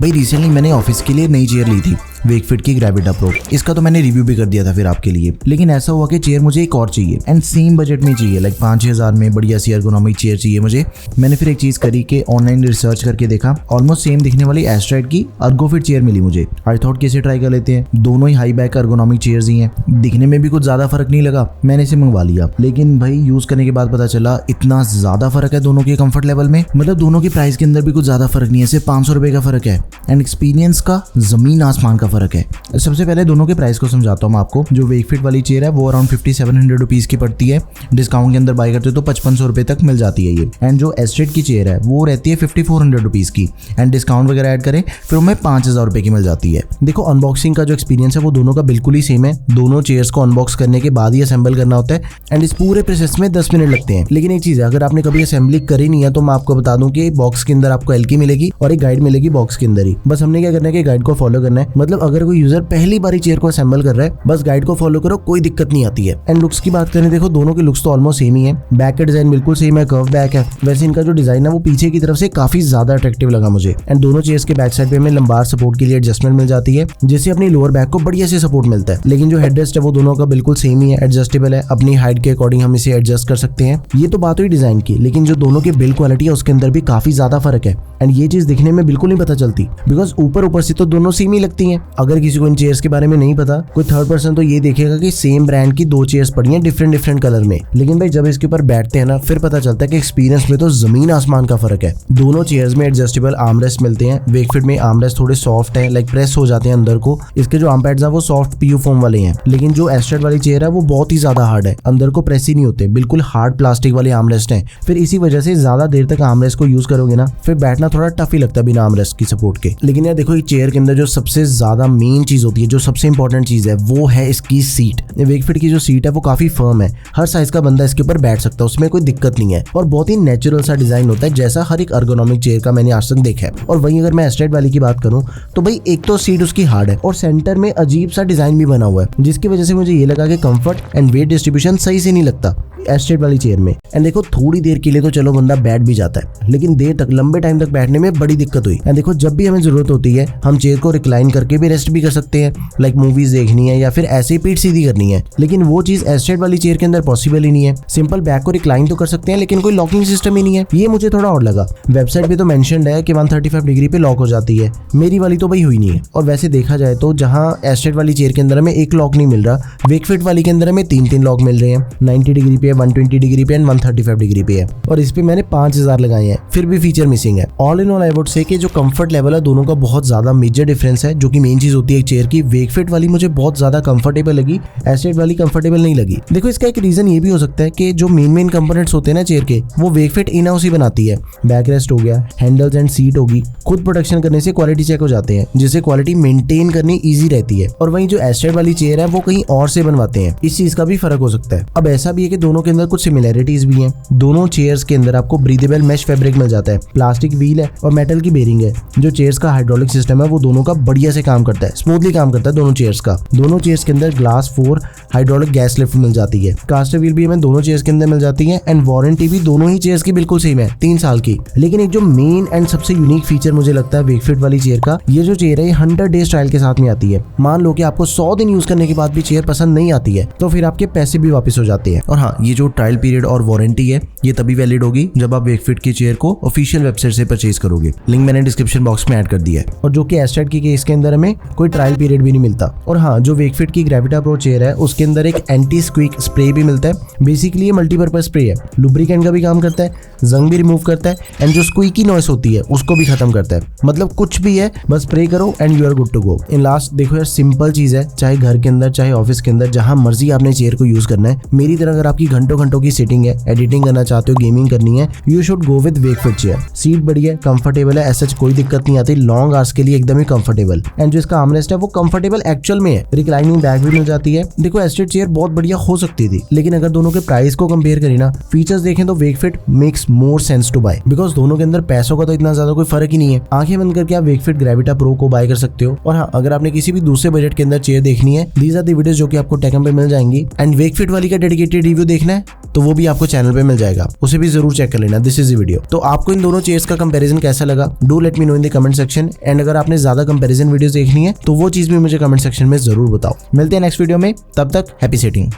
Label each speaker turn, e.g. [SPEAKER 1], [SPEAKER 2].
[SPEAKER 1] भाई रिसेंटली मैंने ऑफिस के लिए नई चेयर ली थी, वेकफिट की ग्रेविटा प्रो। इसका तो मैंने रिव्यू भी कर दिया था फिर आपके लिए, लेकिन ऐसा हुआ कि चेयर मुझे एक और चाहिए एंड सेम बजट में चाहिए, लाइक 5-6 हज़ार में बढ़िया सी एर्गोनॉमिक चेयर चाहिए मुझे। मैंने फिर एक चीज़ करी कि ऑनलाइन रिसर्च करके देखा, ऑलमोस्ट सेम दिखने वाली एस्ट्राइड की अर्गोफिट चेयर मिली मुझे। आई थॉट कैसे ट्राई कर लेते हैं, दोनों ही हाई बैक अर्गोनॉमिक चेयर्स ही हैं, दिखने में भी कुछ ज़्यादा फर्क नहीं लगा, मैंने इसे मंगवा लिया। लेकिन भाई यूज़ करने के बाद पता चला इतना ज़्यादा फर्क है दोनों के कंफर्ट लेवल में, मतलब दोनों की प्राइस के अंदर भी कुछ ज़्यादा फर्क नहीं है, सिर्फ 500 रुपये का फर्क है एंड एक्सपीरियंस का ज़मीन आसमान का फर्क है। सबसे पहले दोनों के प्राइस को समझाता हूँ मैं आपको। जो वेकफिट वाली चेयर है वो अराउंड 5700 रुपीज़ की पड़ती है, डिस्काउंट के अंदर बाय करते हो तो 5500 रुपये तक मिल जाती है ये। एंड जो एस्ट्रेड की चेयर है वो रहती है 5400 रुपीज़ की एंड डिस्काउंट वगैरह ऐड करें फिर हमें 5000 रुपये की मिल जाती है। देखो अनबॉक्सिंग का जो एक्सपीरियंस है वो दोनों का बिल्कुल ही सेम है, दोनों चेयर्स को अनबॉक्स करने के बाद ही असेंबल करना होता है एंड इस पूरे प्रोसेस में 10 मिनट लगते हैं। लेकिन एक चीज़ है, अगर आपने कभी असेंबली करी नहीं है तो मैं आपको बता दूं कि बॉक्स के अंदर आपको एलकी मिलेगी और एक गाइड मिलेगी बॉक्स के अंदर ही। बस हमने क्या करना है कि गाइड को फॉलो करना है, मतलब अगर कोई यूजर पहली बार चेयर को असेंबल कर रहा है बस गाइड को फॉलो करो, कोई दिक्कत नहीं आती है। एंड लुक्स की बात करें, देखो दोनों के लुक्स तो ऑलमोस्ट सेम ही है, बैक का डिजाइन बिल्कुल सेम है, कर्व बैक है। वैसे इनका जो डिजाइन है वो पीछे की तरफ से काफी ज्यादा अट्रैक्टिव लगा मुझे। एंड दोनों चेयर्स के बैक साइड पे हमें लंबार सपोर्ट के लिए एडजस्टमेंट मिल जाती है, जिससे अपनी लोअर बैक को बढ़िया से सपोर्ट मिलता है। लेकिन जो हेडरेस्ट है वो दोनों का बिल्कुल सेम ही है, एडजस्टेबल है, अपनी हाइट के अकॉर्डिंग हम इसे एडजस्ट कर सकते हैं। ये तो बात हुई डिजाइन की, लेकिन जो दोनों की बिल्ड क्वालिटी है उसके अंदर भी काफी ज्यादा फर्क है एंड ये चीज दिखने में बिल्कुल नहीं पता चलती, बिकॉज ऊपर से तो दोनों सेम ही लगती हैं। अगर किसी को इन चेयर्स के बारे में नहीं पता, कोई थर्ड पर्सन तो ये देखेगा कि सेम ब्रांड की दो चेयर्स पड़ी हैं डिफरेंट कलर में, लेकिन भाई जब इसके ऊपर बैठते हैं ना फिर पता चलता है कि एक्सपीरियंस में तो जमीन आसमान का फर्क है। दोनों चेयर्स में एडजस्टेबल आर्मरेस्ट मिलते हैं। वेकफिट में आर्मरेस्ट थोड़े सॉफ्ट हैं, लाइक प्रेस हो जाते हैं अंदर को। इसके जो आर्म पैड्स हैं वो सॉफ्ट पीयू फोम वाले हैं, लेकिन जो एस्ट्रेड वाली चेयर है वो बहुत ही ज्यादा हार्ड है, अंदर को प्रेस ही नहीं होते, बिल्कुल हार्ड प्लास्टिक वाले आर्मरेस्ट हैं। फिर इसी वजह से ज्यादा देर तक आर्मरेस्ट को यूज करोगे ना फिर बैठना थोड़ा टफ ही लगता है बिना आर्मरेस्ट की सपोर्ट के। लेकिन यार देखो, ये चेयर के अंदर जो सबसे ज्यादा मेन चीज होती है, जो सबसे इंपॉर्टेंट चीज है वो है इसकी सीट। वेकफिट की जो सीट है वो काफी फर्म है, हर साइज का बंदा इसके ऊपर बैठ सकता है, उसमें कोई दिक्कत नहीं है और बहुत ही नेचुरल सा डिजाइन होता है जैसा हर एक अर्गोनॉमिक चेयर का मैंने आज तक देखा है। और वहीं अगर मैं एस्ट्रेड वाली की बात करूं तो भाई एक तो सीट उसकी हार्ड है और सेंटर में अजीब सा डिजाइन भी बना हुआ है, जिसकी वजह से मुझे ये लगा कि कंफर्ट एंड वेट डिस्ट्रीब्यूशन सही से नहीं लगता एस्ट्रेड वाली चेयर में। एंड देखो थोड़ी देर के लिए तो चलो बंदा बैठ भी जाता है, लेकिन देर तक लंबे टाइम तक बैठने में बड़ी दिक्कत हुई। एंड देखो जब भी हमें जरूरत होती है हम चेयर को रिक्लाइन करके भी रेस्ट भी कर सकते हैं, लाइक मूवीज देखनी है या फिर ऐसे ही पीठ सीधी करनी है, लेकिन वो चीज एस्ट्रेड वाली चेयर के अंदर पॉसिबल ही नहीं है। सिंपल बैक को रिक्लाइन तो कर सकते हैं लेकिन कोई लॉकिंग सिस्टम ही नहीं है, ये मुझे थोड़ा और लगा। वेबसाइट पे तो मेंशन्ड है कि 135 डिग्री पे लॉक हो जाती है, मेरी वाली तो भाई हुई नहीं है। और वैसे देखा जाए तो जहां एस्ट्रेड वाली चेयर के अंदर हमें एक लॉक नहीं मिल रहा, वेकफिट वाली के अंदर हमें 3 लॉक मिल रहे हैं, 90 डिग्री पे, 120 डिग्री पे एंड 135 डिग्री पे है, और इस पे मैंने 5000 लगाए हैं, फिर भी फीचर मिसिंग है। All in all I would say कि जो कंफर्ट लेवल है दोनों का बहुत ज्यादा मेजर डिफरेंस है, जो कि मेन चीज होती है चेयर की। वेकफिट वाली मुझे बहुत ज्यादा कंफर्टेबल लगी, एस्ट्रेड वाली कंफर्टेबल नहीं लगी। देखो इसका एक रीजन ये भी हो सकता है कि जो मेन कंपोनेंट्स होते हैं ना चेयर के वो वेकफिट इन हाउस ही बनाती है। बैक रेस्ट हो गया, हैंडल्स एंड सीट होगी, खुद प्रोडक्शन करने से क्वालिटी चेक हो जाते हैं, जिससे क्वालिटी मेंटेन करनी इजी रहती है। और वहीं जो एस्ट्रेड वाली चेयर है वो कहीं और से बनवाते हैं, इस चीज का भी फर्क हो सकता है। अब ऐसा भी है कि दोनों के अंदर कुछ सिमिलैरिटीज भी हैं। दोनों चेयर्स के अंदर आपको ब्रीदेबल मैश फैब्रिक मिल जाता है, प्लास्टिक व्हील है और मेटल की बेरिंग है। जो चेयर्स का हाइड्रोलिक सिस्टम है वो दोनों का बढ़िया से काम करता है, स्मूथली काम करता है दोनों चेयर्स का। दोनों चेयर्स के अंदर ग्लास 4 हाइड्रोलिक गैस लिफ्ट मिल जाती है, कास्टर व्हील भी हमें दोनों चेयर्स के अंदर मिल जाती है एंड वारंटी भी दोनों ही चेयर्स की बिल्कुल सेम है, 3 साल की। लेकिन एक जो मेन एंड सबसे यूनिक फीचर मुझे लगता है वेकफिट वाली चेयर का, ये जो चेयर है ये 100 डेज ट्रायल के साथ में आती है। मान लो कि आपको 100 दिन यूज करने के बाद भी चेयर पसंद नहीं आती है तो फिर आपके पैसे भी वापस हो जाते हैं। और हाँ, ये जो ट्रायल पीरियड और वारंटी है ये तभी वैलिड होगी जब आप वेकफिट की चेयर को ऑफिशियल वेबसाइट से परचेज करोगे, लिंक मैंने डिस्क्रिप्शन बॉक्स में ऐड कर दिया है। और जो कि एस्ट्रेड की केस के अंदर हमें कोई ट्रायल पीरियड भी नहीं मिलता। और हाँ, जो वेकफिट की ग्रेविटा प्रो चेयर है उसके अंदर एक एंटी स्क्वीक स्प्रे भी मिलता है। बेसिकली ये मल्टीपर्पज स्प्रे है, लुब्रिकेंट का भी काम करता है, जंग भी रिमूव करता है एंड जो स्क्वीकी नॉइस होती है उसको भी खत्म करता है। मतलब कुछ भी है, बस स्प्रे करो and you are good to go. In last देखो यार, सिंपल चीज है, चाहे घर के अंदर चाहे ऑफिस के अंदर जहां मर्जी आपने चेयर को यूज करना है। मेरी तरह अगर आपकी घंटों की सिटिंग है, एडिटिंग करना चाहते हो, गेमिंग करनी है, you should go with Wakefit chair. Seat बढ़िया है, कंफर्टेबल है, ऐसा कोई दिक्कत नहीं आती, लॉन्ग आवर्स के लिए एकदम ही कंफर्टेबल। एंड जो इसका आर्मरेस्ट है वो कंफर्टेबल एक्चुअल में है, रिक्लाइनिंग बैक भी मिल जाती है। देखो एस्ट्रेड चेयर बहुत बढ़िया हो सकती थी, लेकिन अगर दोनों के प्राइस को कंपेयर करें ना, फीचर्स देखें तो Wakefit makes more sense to buy, because दोनों के अंदर पैसों का तो इतना ज्यादा कोई फर्क ही नहीं है। आंखें बंद करके आप वेकफिट ग्रेविटा प्रो को बाय कर सकते हो। और हाँ, अगर आपने किसी भी दूसरे बजट के अंदर चेयर देखनी है, दीज आर द वीडियोस जो कि आपको टेकम पे मिल जाएंगी। एंड वेकफिट वाली का डेडिकेटेड रिव्यू देखना देखना है तो वो भी आपको चैनल पे मिल जाएगा, उसे भी जरूर चेक कर लेना। This is the video. तो आपको इन दोनों चेयर्स का कंपैरिजन कैसा लगा, do let me know in the comment section. And अगर आपने ज्यादा कंपैरिजन वीडियोस देखनी है तो वो चीज भी मुझे कमेंट सेक्शन में जरूर बताओ। मिलते हैं नेक्स्ट वीडियो में, तब तक हैप्पी सेटिंग।